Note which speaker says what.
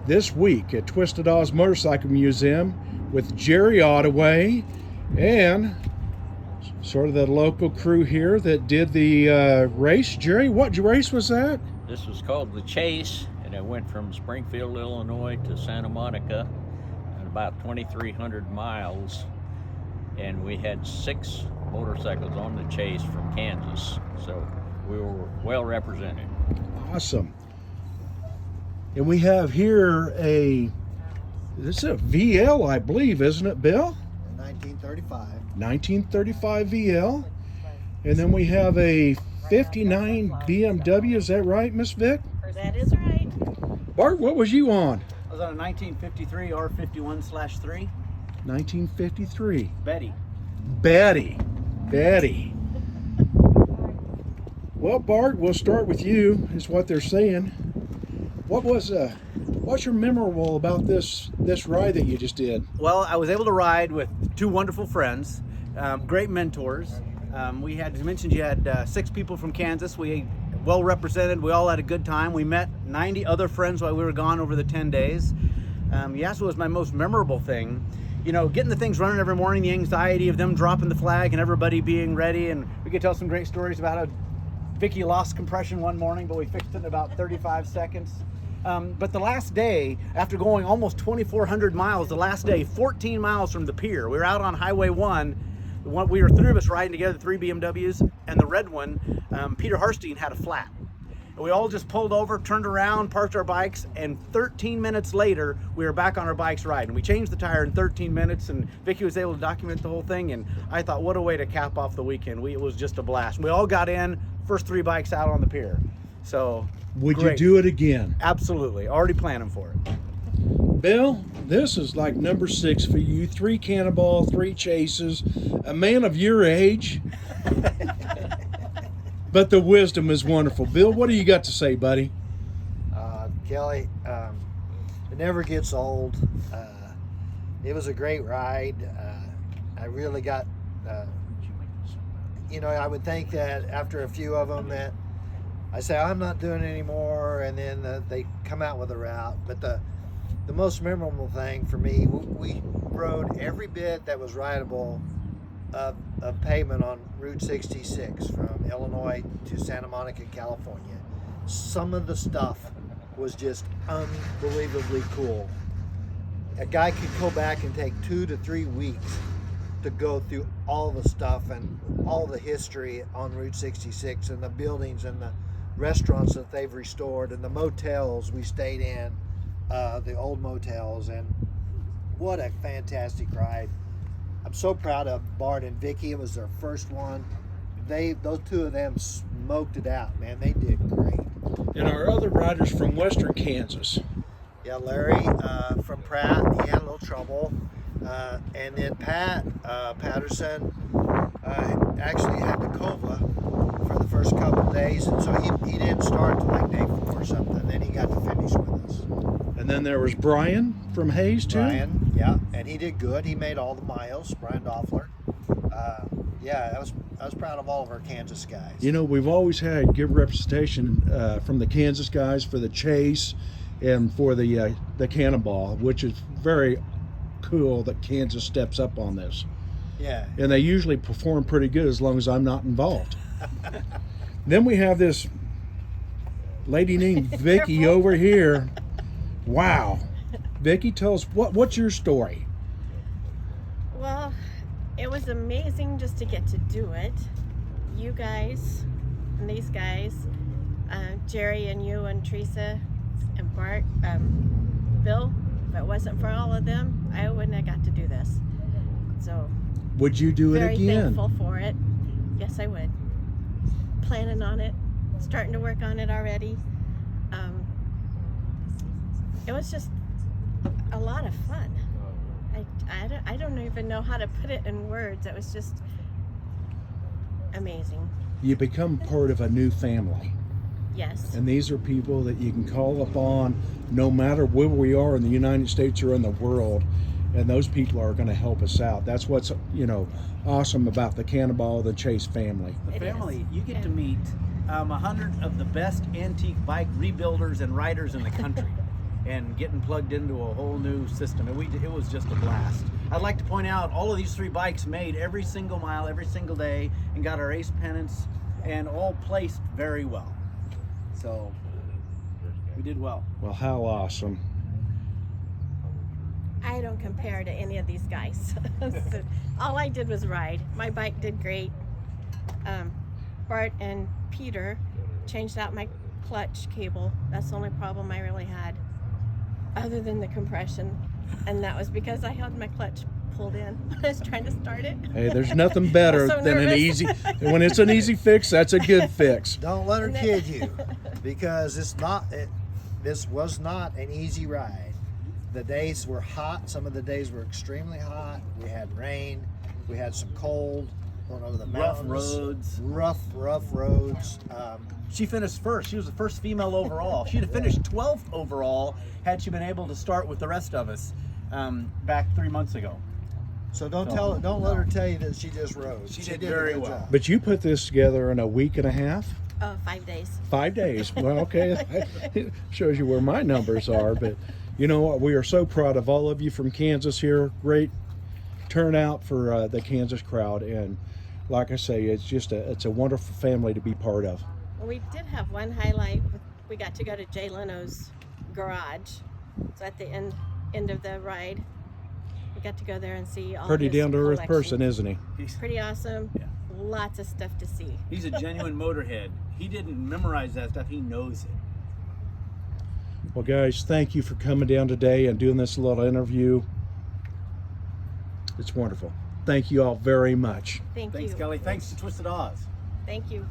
Speaker 1: this week at Twisted Oz Motorcycle Museum with Jerry Ottaway and sort of the local crew here that did the race. Jerry, what race was that?
Speaker 2: This was called the Chase, and it went from Springfield, Illinois to Santa Monica at about 2,300 miles. And we had 6 motorcycles on the Chase from Kansas, so we were well represented.
Speaker 1: Awesome. And we have here this is a VL, I believe, isn't it, Bill?
Speaker 3: 1935.
Speaker 1: 1935 VL. And then we have a 59 BMW, is that right, Miss Vic?
Speaker 4: That is right.
Speaker 1: Bart, what was you on?
Speaker 3: I was on a 1953 R51/3.
Speaker 1: 1953.
Speaker 3: Betty.
Speaker 1: Betty. Well, Bart, we'll start with you, is what they're saying. What's your memorable about this ride that you just did?
Speaker 5: Well, I was able to ride with 2 wonderful friends, great mentors. We had, as you mentioned, you had 6 people from Kansas. We well represented. We all had a good time. We met 90 other friends while we were gone over the 10 days. You asked what was my most memorable thing. You know, getting the things running every morning, the anxiety of them dropping the flag and everybody being ready. And we could tell some great stories about how Vicky lost compression one morning, but we fixed it in about 35 seconds. But the last day, after going almost 2,400 miles, the last day, 14 miles from the pier, we were out on Highway 1. We were 3 of us riding together, 3 BMWs, and the red one, Peter Harstein, had a flat. And we all just pulled over, turned around, parked our bikes, and 13 minutes later, we were back on our bikes riding. We changed the tire in 13 minutes, and Vicky was able to document the whole thing, and I thought, what a way to cap off the weekend. It was just a blast. We all got in, first 3 bikes out on the pier. So,
Speaker 1: Would
Speaker 5: great.
Speaker 1: you do it again?
Speaker 5: Absolutely. Already planning for it.
Speaker 1: Bill, this is like number 6 for you. 3 Cannonball, 3 chases, a man of your age. But the wisdom is wonderful. Bill, what do you got to say, buddy?
Speaker 3: Kelly, it never gets old. It was a great ride. I really got, I would think that after a few of them that I say, I'm not doing it anymore, and then they come out with a route. But the most memorable thing for me, we rode every bit that was rideable of pavement on Route 66 from Illinois to Santa Monica, California. Some of the stuff was just unbelievably cool. A guy could go back and take 2 to 3 weeks to go through all the stuff and all the history on Route 66 and the buildings and the restaurants that they've restored and the motels we stayed in, the old motels, and what a fantastic ride. I'm so proud of Bart and Vicky. It was their first one. Those 2 of them smoked it out, man. They did great.
Speaker 1: And our other riders from Western Kansas.
Speaker 3: Yeah, Larry from Pratt, he had a little trouble. And then Pat Patterson actually had the cova for the first couple of days, and so he didn't start till like day 4 or something. Then he got to finish with us.
Speaker 1: And then there was Brian from Hayes, too.
Speaker 3: Brian, yeah, and he did good. He made all the miles. Brian Doffler. I was proud of all of our Kansas guys.
Speaker 1: You know, we've always had good representation from the Kansas guys for the Chase and for the Cannonball, which is very cool that Kansas steps up on this.
Speaker 3: Yeah.
Speaker 1: And they usually perform pretty good as long as I'm not involved. Then we have this lady named Vicky over here. Wow. Vicky, tell us, what's your story?
Speaker 4: Well, it was amazing just to get to do it. You guys and these guys, Jerry and you and Teresa and Bart, Bill, if it wasn't for all of them, I wouldn't have got to do this. So,
Speaker 1: Would you do it
Speaker 4: very
Speaker 1: again?
Speaker 4: thankful for it. Yes, I would. Planning on it, starting to work on it already. It was just a lot of fun. I don't even know how to put it in words. It was just amazing.
Speaker 1: You become part of a new family.
Speaker 4: Yes.
Speaker 1: And these are people that you can call upon no matter where we are in the United States or in the world. And those people are going to help us out. That's what's, awesome about the Cannonball, the Chase family.
Speaker 5: The
Speaker 4: It
Speaker 5: family,
Speaker 4: is.
Speaker 5: you get to meet 100 of the best antique bike rebuilders and riders in the country. and getting plugged into a whole new system. And it was just a blast. I'd like to point out all of these 3 bikes made every single mile, every single day, and got our ace pennants, and all placed very well. So we did well.
Speaker 1: Well, how awesome.
Speaker 4: I don't compare to any of these guys. So, all I did was ride. My bike did great. Bart and Peter changed out my clutch cable. That's the only problem I really had, other than the compression. And that was because I had my clutch pulled in when I was trying to start it.
Speaker 1: Hey, there's nothing better
Speaker 4: so
Speaker 1: than an
Speaker 4: nervous.
Speaker 1: easy, when it's an easy fix, that's a good fix.
Speaker 3: Don't let her kid you, because this was not an easy ride. The days were hot. Some of the days were extremely hot. We had rain. We had some cold going over the
Speaker 5: Rough
Speaker 3: mountains.
Speaker 5: roads.
Speaker 3: Rough roads.
Speaker 5: She finished first. She was the first female overall. She'd have finished 12th overall had she been able to start with the rest of us back 3 months ago.
Speaker 3: So don't let her tell you that she just rode.
Speaker 5: She did
Speaker 3: a
Speaker 5: very
Speaker 3: good
Speaker 5: well.
Speaker 3: job.
Speaker 1: But you put this together in a week and a half?
Speaker 4: 5 days.
Speaker 1: 5 days. Well, okay. It shows you where my numbers are. But you know what? We are so proud of all of you from Kansas here. Great turnout for the Kansas crowd. And like I say, it's a wonderful family to be part of.
Speaker 4: Well, we did have one highlight. We got to go to Jay Leno's garage. So at the end of the ride, we got to go there and see all
Speaker 1: Pretty
Speaker 4: his
Speaker 1: down to earth
Speaker 4: collection.
Speaker 1: person, isn't he?
Speaker 4: Pretty awesome.
Speaker 5: Yeah.
Speaker 4: Lots of stuff to see.
Speaker 5: He's a genuine motorhead. He didn't memorize that stuff. He knows it.
Speaker 1: Well, guys, thank you for coming down today and doing this little interview. It's wonderful. Thank you all very much.
Speaker 4: Thank
Speaker 5: Thanks,
Speaker 4: you.
Speaker 5: Kelly. Thanks to Twisted Oz.
Speaker 4: Thank you.